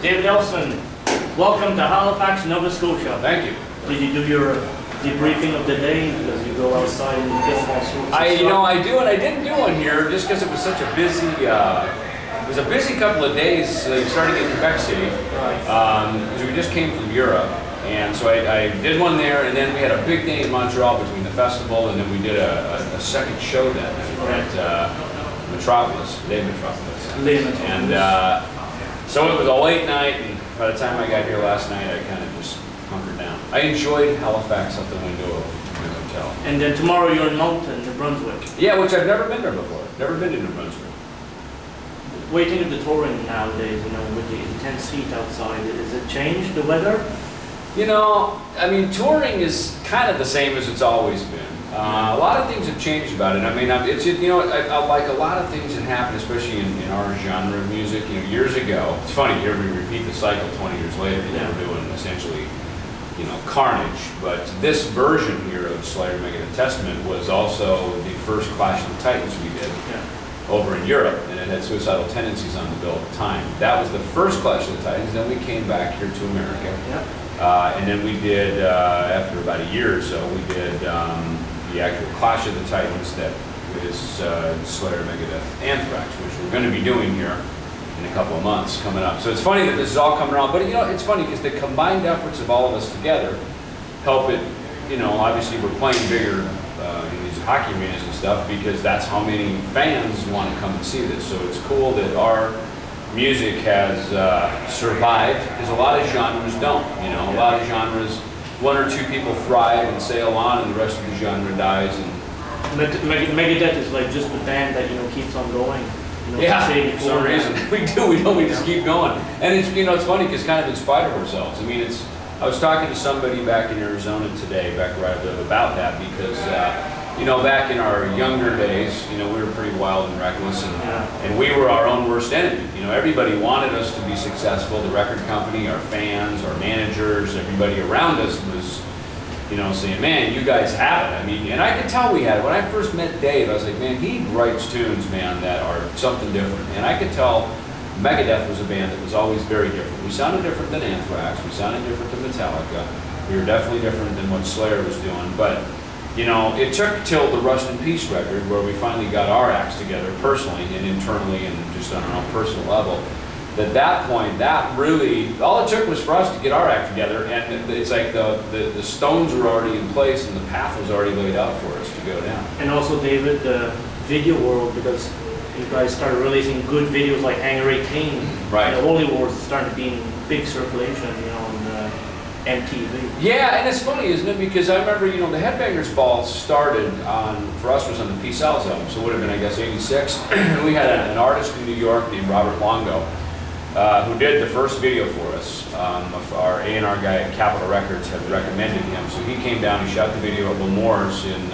David Ellefson, welcome to Halifax, Nova Scotia. Thank you. Did you do your debriefing of the day because you go outside and film all sorts of stuff? I do, and I didn't do one here just because it was such a busy. It was a busy couple of days starting in Quebec City. Right. Because we just came from Europe, and so I did one there, and then we had a big day in Montreal between the festival, and then we did a second show that night at Metropolis, Metropolis. And so it was a late night, and by the time I got here last night, I kind of just hunkered down. I enjoyed Halifax out the window of the hotel. And then tomorrow you're in Moncton, New Brunswick. Yeah, which I've never been there before. Never been to New Brunswick. What do you think of the touring nowadays, with the intense heat outside? Has it changed, the weather? I mean, touring is kind of the same as it's always been. A lot of things have changed about it. I mean, it's I like a lot of things that happen, especially in our genre of music. Years ago, it's funny, here we repeat the cycle 20 years later. We're doing essentially, Carnage. But this version here of Slayer, Megadeth, Testament was also the first Clash of the Titans we did over in Europe, and it had Suicidal Tendencies on the bill at the time. That was the first Clash of the Titans. Then we came back here to America. And then we did, after about a year or so, we did the actual Clash of the Titans that is Slayer, Megadeth, Anthrax, which we're going to be doing here in a couple of months coming up. So it's funny that this is all coming around, but it's funny because the combined efforts of all of us together help it, obviously we're playing bigger in these hockey arenas and stuff because that's how many fans want to come and see this. So it's cool that our music has survived because a lot of genres don't. A lot of genres, one or two people thrive and sail on, and the rest of the genre dies. And Megadeth is like just the band that keeps on going. For some reason we just keep going, and it's funny because kind of in spite of ourselves. I mean, I was talking to somebody back in Arizona today, back where I live, about that because. Back in our younger days, we were pretty wild and reckless, and we were our own worst enemy. Everybody wanted us to be successful. The record company, our fans, our managers, everybody around us was, saying, "Man, you guys have it." I mean, and I could tell we had it. When I first met Dave, I was like, "Man, he writes tunes, man, that are something different." And I could tell Megadeth was a band that was always very different. We sounded different than Anthrax. We sounded different than Metallica. We were definitely different than what Slayer was doing, but. It took till the Rust in Peace record where we finally got our acts together personally and internally and just on our own personal level. At that point, that really, all it took was for us to get our act together, and it's like the stones were already in place and the path was already laid out for us to go down. And also, David, the video world, because you guys started releasing good videos like Hangar 18. Right. The Holy Wars is starting to be in big circulation, on MTV. Yeah, and it's funny, isn't it? Because I remember, the Headbangers Ball started for us was on the Peace Out album, so it would have been, I guess, 86. We had an artist in New York named Robert Longo, who did the first video for us. Our A&R guy at Capitol Records had recommended him, so he came down, he shot the video at Lemore's in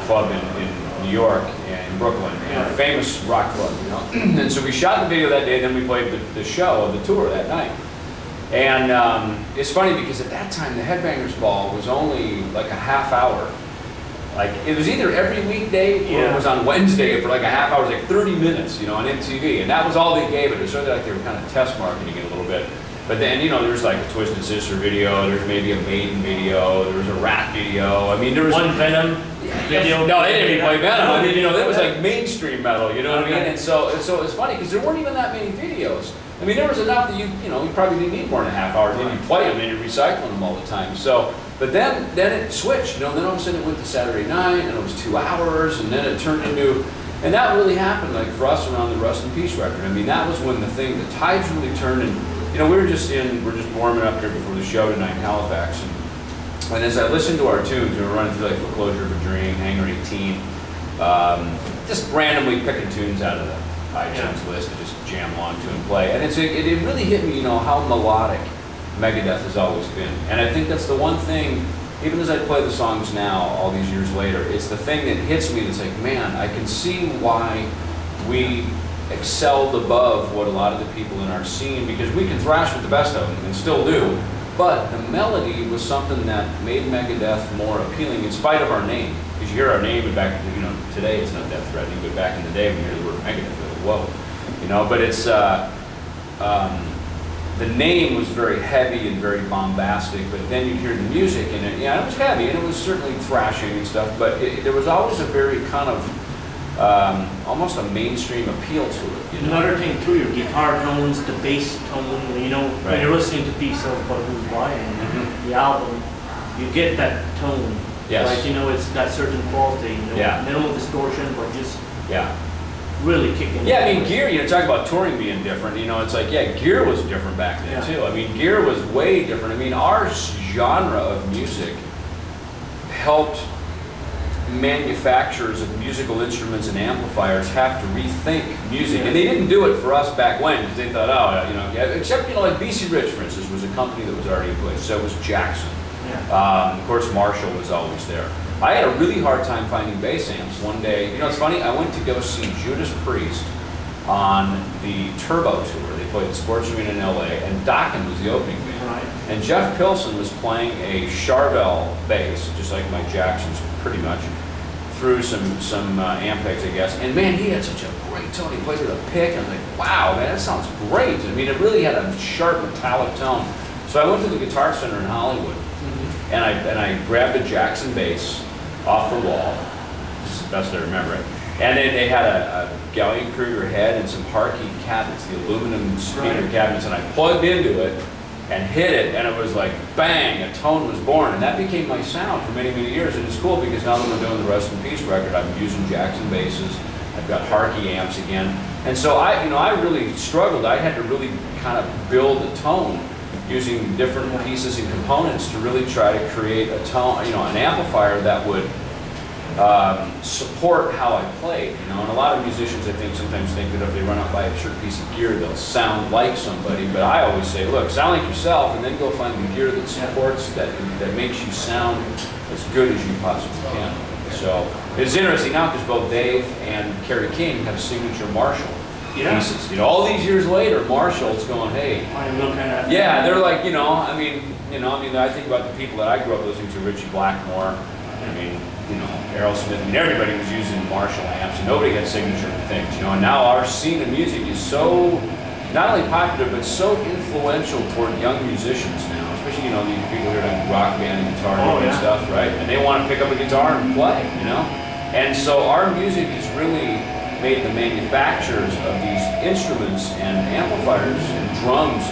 club in New York and Brooklyn, and a famous rock club, And so we shot the video that day, and then we played the show, the tour that night. And it's funny because at that time the Headbangers Ball was only like a half hour. Like it was either every weekday or it was on Wednesday for like a half hour, it was like 30 minutes, on MTV. And that was all they gave it. It was sort of like they were kind of test marketing it a little bit. But then, there's like a Twisted Sister video, there's maybe a Maiden video, there was a Rat video. I mean, there was one Venom video. No, they didn't even play Venom. I mean, that was like mainstream metal, you know what I mean? And so it's funny because there weren't even that many videos. I mean, there was enough that you probably didn't need more than a half hour. Then you play them and you're recycling them all the time. So, but then it switched, Then all of a sudden it went to Saturday night, and it was 2 hours, and then it turned into, and that really happened like for us around the Rust in Peace record. I mean, that was when the tides really turned, and we're just warming up here before the show tonight in Halifax, and as I listened to our tunes, we were running through like Foreclosure of a Dream, Hangar 18, just randomly picking tunes out of the iTunes list to just jam along to and play. And it really hit me, how melodic Megadeth has always been. And I think that's the one thing, even as I play the songs now, all these years later, it's the thing that hits me that's like, man, I can see why we excelled above what a lot of the people in our scene, because we can thrash with the best of them and still do, but the melody was something that made Megadeth more appealing in spite of our name. Because you hear our name and back, today it's not that threatening, but back in the day when you hear the word Megadeth, you're like, whoa. But it's, the name was very heavy and very bombastic, but then you'd hear the music and it was heavy and it was certainly thrashing and stuff, but there was always a very kind of almost a mainstream appeal to it. You know? Another thing too, your guitar tones, the bass tone, you know, when you're listening to Peace of But Who's Buying, the album, you get that tone. Yes. Like, you know, it's that certain quality, you know, minimal distortion, but just really kicking. Yeah, I mean, gear, you know, talk about touring being different, you know, it's like, gear was different back then too. I mean, gear was way different. I mean, our genre of music helped manufacturers of musical instruments and amplifiers have to rethink music, and they didn't do it for us back when because they thought, oh, you know, except, you know, like BC Rich, for instance, was a company that was already in place. So was Jackson. Of course, Marshall was always there. I had a really hard time finding bass amps one day. You know, it's funny, I went to go see Judas Priest on the Turbo Tour. They played the Sports Arena in LA, and Dokken was the opening band. Right. And Jeff Pilson was playing a Charvel bass, just like Mike Jackson's pretty much, through some Ampex, I guess. And man, he had such a great tone. He played with a pick, and I was like, wow, man, that sounds great. I mean, it really had a sharp metallic tone. So I went to the Guitar Center in Hollywood, and I grabbed a Jackson bass off the wall. This is the best I remember it. And then they had a Gallion Kruger head and some Harkey cabinets, the aluminum speaker cabinets, and I plugged into it and hit it, and it was like, bang, a tone was born. And that became my sound for many, many years. And it's cool because now that we're doing the Rest in Peace record, I'm using Jackson basses. I've got Harkey amps again. And so I really struggled. I had to really kind of build a tone using different pieces and components to really try to create a tone, you know, an amplifier that would support how I played, you know. And a lot of musicians, I think, sometimes think that if they run out by a certain piece of gear, they'll sound like somebody. But I always say, look, sound like yourself, and then go find the gear that supports that makes you sound as good as you possibly can. So it's interesting now because both Dave and Kerry King have signature Marshall pieces. You know, all these years later, Marshall's going, hey, they're like, I think about the people that I grew up listening to, Richie Blackmore. I mean, Aerosmith. I mean, everybody was using Marshall amps, and nobody had signature things. And now our scene of music is so not only popular but so influential toward young musicians now. Especially, these people who are like rock band and guitar and stuff, right? And they want to pick up a guitar and play, And so our music has really made the manufacturers of these instruments and amplifiers and drums,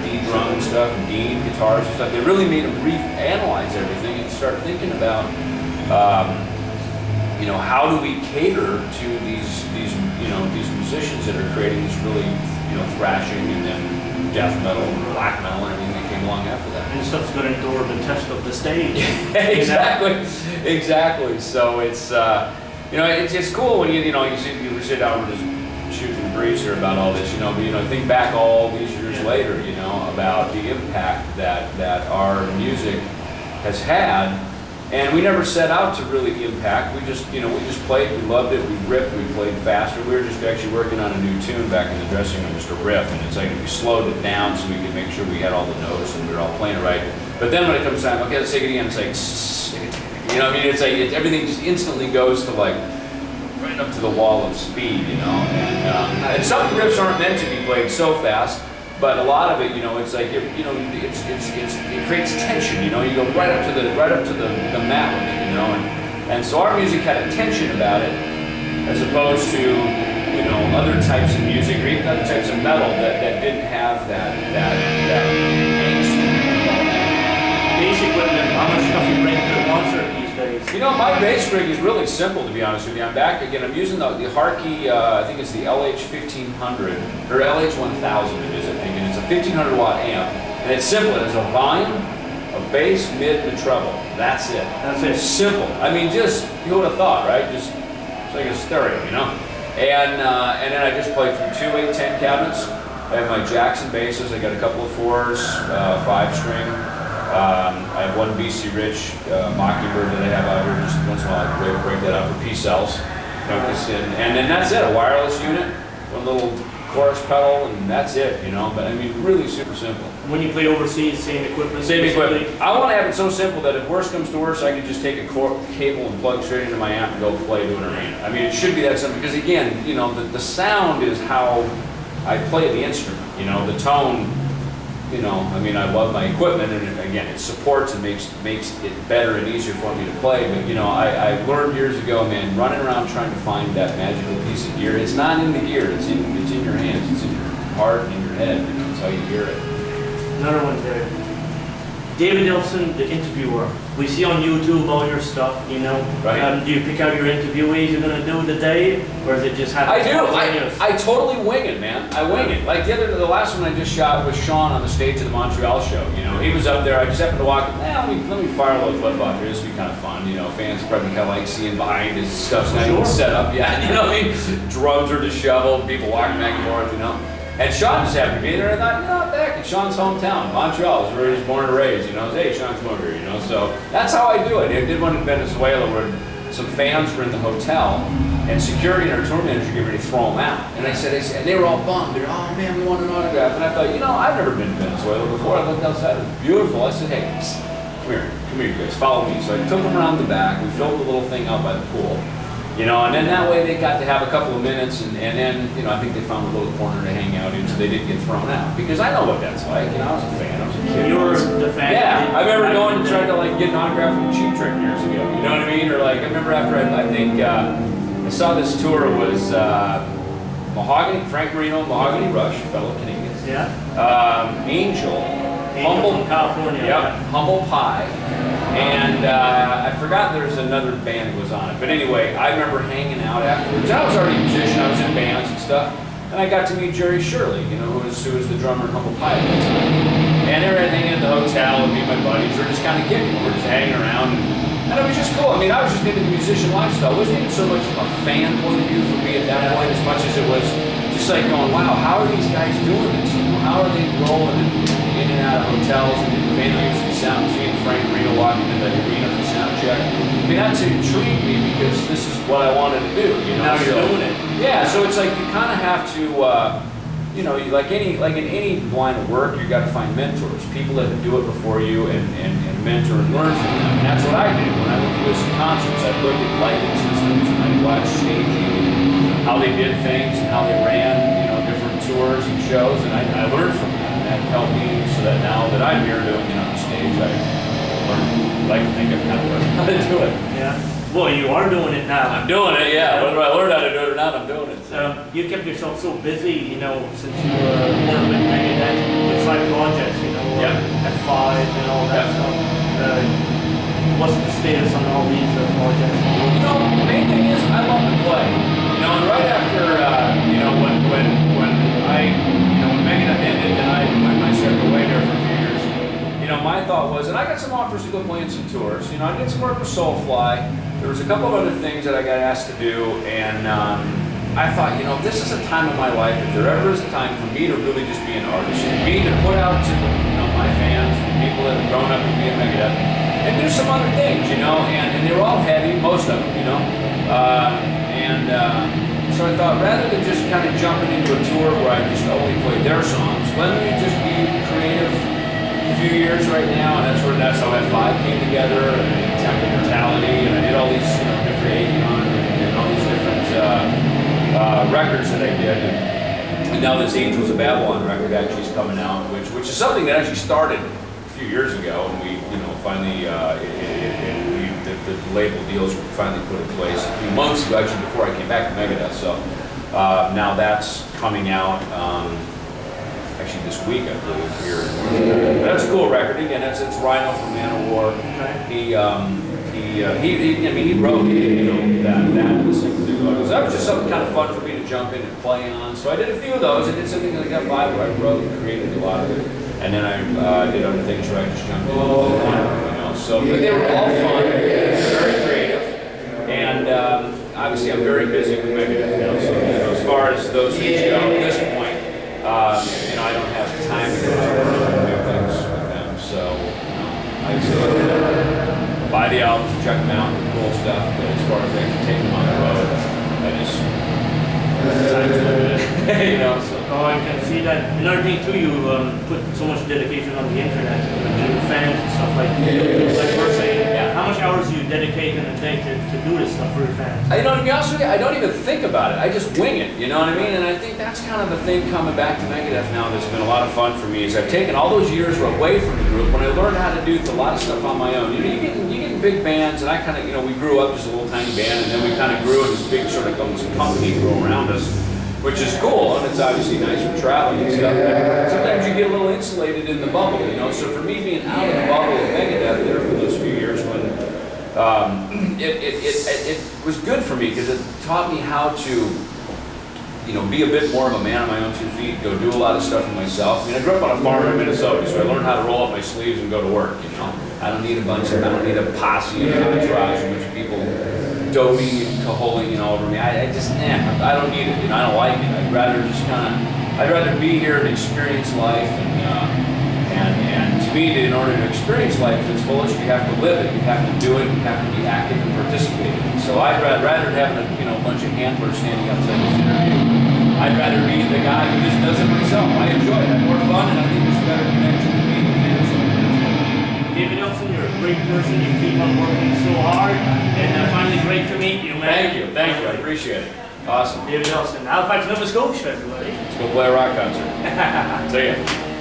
D drum and stuff, and D guitars and stuff, they really made them reanalyze everything and start thinking about, how do we cater to these musicians that are creating this really, thrashing and then death metal and black metal and everything that came along after that. And stuff's going to endure the test of the stage. Exactly. So it's, it's cool when you sit down and just shoot the breeze here about all this, but think back all these years later, about the impact that our music has had. And we never set out to really impact. We just played, we loved it, we ripped, we played faster. We were just actually working on a new tune back in the dressing room, just a riff, and it's like we slowed it down so we could make sure we had all the notes and we were all playing it right. But then when it comes time, okay, let's take it again, it's like, it's like everything just instantly goes to like right up to the wall of speed, And some riffs aren't meant to be played so fast. But a lot of it, it's like it creates tension. You go right up to the mat with it, and so our music had a tension about it, as opposed to other types of music or even other types of metal that didn't have that angst. Bass equipment, how much stuff you bring to the concert these days? My bass rig is really simple, to be honest with you. I'm back again. I'm using the Harkey, I think it's the LH1500 or LH1000 it is, I think, and it's a 1500 watt amp, and it's simple. It has a volume, a bass, mid, and a treble. That's it. That's it. Simple. I mean, just you would have thought, right? Just it's like a stereo, And then I just play through two 810 cabinets. I have my Jackson basses. I got a couple of 4s, 5-string. I have one BC Rich Mockingbird that I have out here. Just once in a while I break that out for P-cells. And then that's it, a wireless unit, one little chorus pedal, and that's it, But I mean, really super simple. When you play overseas, same equipment? Same equipment. I want to have it so simple that if worse comes to worse, I can just take a cable and plug straight into my amp and go play to an arena. I mean, it should be that simple, because again, the sound is how I play the instrument. You know, the tone, you know, I mean, I love my equipment, and again, it supports and makes it better and easier for me to play. But you know, I learned years ago, man, running around trying to find that magical piece of gear. It's not in the gear. It's in your hands. It's in your heart and in your head. You know, it's how you hear it. Another one there. David Ellefson, the interviewer. We see on YouTube all your stuff, you know. Right. Do you pick out your interviewees you're going to do today, or is it just happen? I do. I totally wing it, man. I wing it. Like the last one I just shot was Sean on the stage of the Montreal show. You know, he was up there. I just happened to walk. Let me fire a little clip off here. This would be kind of fun. You know, fans probably kind of like seeing behind his stuff's not even set up yet. You know what I mean? Drums are disheveled. People walking back and forth. You know. And Sean just happened to be there, and I thought, you know, back in Sean's hometown, Montreal, is where he was born and raised, you know. Hey, Sean's born here, you know. So that's how I do it. I did one in Venezuela where some fans were in the hotel, and security and our tour manager getting ready to throw them out. And I said, and they were all bummed. They're, oh man, we want an autograph. And I thought, you know, I've never been to Venezuela before. I looked outside, it was beautiful. I said, hey, come here, you guys, follow me. So I took them around the back. We filmed the little thing out by the pool. You know, and then that way they got to have a couple of minutes, and then, you know, I think they found a little corner to hang out in so they didn't get thrown out. Because I know what that's like, you know, I was a fan, I was a kid. You were the fan? Yeah, I remember going and trying to, like, get an autograph from Cheap Trick years ago, you know what I mean? Or, like, I remember after I think, I saw this tour, it was Mahogany, Frank Marino, Mahogany Rush, fellow Canadians. Yeah. Angel Humble from California. Yep, Humble Pie. And I forgot there's another band that was on it. But anyway, I remember hanging out afterwards. I was already a musician, I was in bands and stuff. And I got to meet Jerry Shirley, you know, who was the drummer in Humble Pie at that time. And everything in the hotel, and me and my buddies were just kind of kicking. We're just hanging around. And it was just cool. I mean, I was just into the musician lifestyle. It wasn't even so much from a fan point of view for me at that point as much as it was just like going, wow, how are these guys doing this? You know, how are they rolling in and out of hotels and in venues and seeing Frank Marino walking into the arena for sound check? I mean, that's intrigued me because this is what I wanted to do. You know, now you're doing it. Yeah, so it's like you kind of have to, you know, like in any line of work, you got to find mentors, people that do it before you, and mentor and learn from them. And that's what I did when I went to listen to concerts. I looked at lighting systems and I watched staging and how they did things and how they ran, you know, different tours and shows, and I learned from that. And that helped me so that now that I'm here doing it on the stage, I like to think I've kind of learned how to do it. Yeah. Well, you are doing it now. I'm doing it, yeah. Whether I learned how to do it or not, I'm doing it. So. You kept yourself so busy, you know, since you were born with Megadeth, with side projects, you know, F5 and all that stuff. What's the status on all these projects? You know, the main thing is I love to play. You know, and right after, you know, when Megadeth ended and I stepped away there for a few years, you know, my thought was, and I got some offers to go play in some tours. You know, I did some work with Soulfly. There was a couple of other things that I got asked to do, and I thought, you know, this is a time of my life, if there ever is a time for me to really just be an artist, and me to put out to, you know, my fans, and people that have grown up with me in Megadeth, and do some other things, you know, and they were all heavy, most of them, you know, so I thought, rather than just kind of jumping into a tour where I just only play their songs, let me just be creative a few years right now, and that's how F5 came together, and Temple of Brutality, and I did all these, you know, different Avion and all these different records that I did, and now this Angels of Babylon record actually is coming out, which is something that actually started a few years ago, and we, you know, finally the label deals were finally put in place a few months ago, actually before I came back to Megadeth. So now that's coming out. Actually this week, I believe, here. But that's a cool record. Again, it's Rhino from Manowar. Okay. He wrote, you know, that was so that was just something kind of fun for me to jump in and play on. So I did a few of those. I did something like that vibe where I wrote and created a lot of it, and then I did other things where I just jumped in. You know, so but they were all fun, very creative, and obviously I'm very busy with Megadeth now. So, you know, as far as those things go at this point. You know, I don't have time to go and do things with them, so I say buy the albums, check them out, cool stuff. But as far as actually taking them on the road, I just time's limited, you know. So. Oh, I can see that. Another thing too, you put so much dedication on the internet to the fans and stuff like we're saying. Yeah. How much hours do you dedicate in a day to do this stuff for your fans? You know, to be honest with you, I don't even think about it. I just wing it, you know what I mean? And I think that's kind of the thing coming back to Megadeth now that's been a lot of fun for me is I've taken all those years away from the group when I learned how to do a lot of stuff on my own. You know, you get in big bands, and I kind of, you know, we grew up just a little tiny band, and then we kind of grew in this big sort of company grew around us, which is cool, and it's obviously nice for traveling and stuff. But sometimes you get a little insulated in the bubble, you know. So for me, being out of the bubble of Megadeth there for those few years when it was good for me because it taught me how to, you know, be a bit more of a man on my own 2 feet, go do a lot of stuff for myself. I mean, I grew up on a farm in Minnesota, so I learned how to roll up my sleeves and go to work, you know. I don't need a posse and an entourage, a bunch of people doting and cajoling, you know, over me. I don't need it, you know, I don't like it. I'd rather be here and experience life, and to me, in order to experience life at its fullest, you have to live it, you have to do it, you have to be active and participate. So I'd rather than having a bunch of handlers standing outside this interview, I'd rather be the guy who just does it myself. I enjoy it, I have more fun, and I think there's a better connection to me and the fans. David Ellefson, you're a great person. You keep on working so hard, and finally great to meet you, man. Thank you, I appreciate it. Awesome. David Ellefson, Halifax, Nova Scotia, everybody. Let's go play a rock concert. See ya.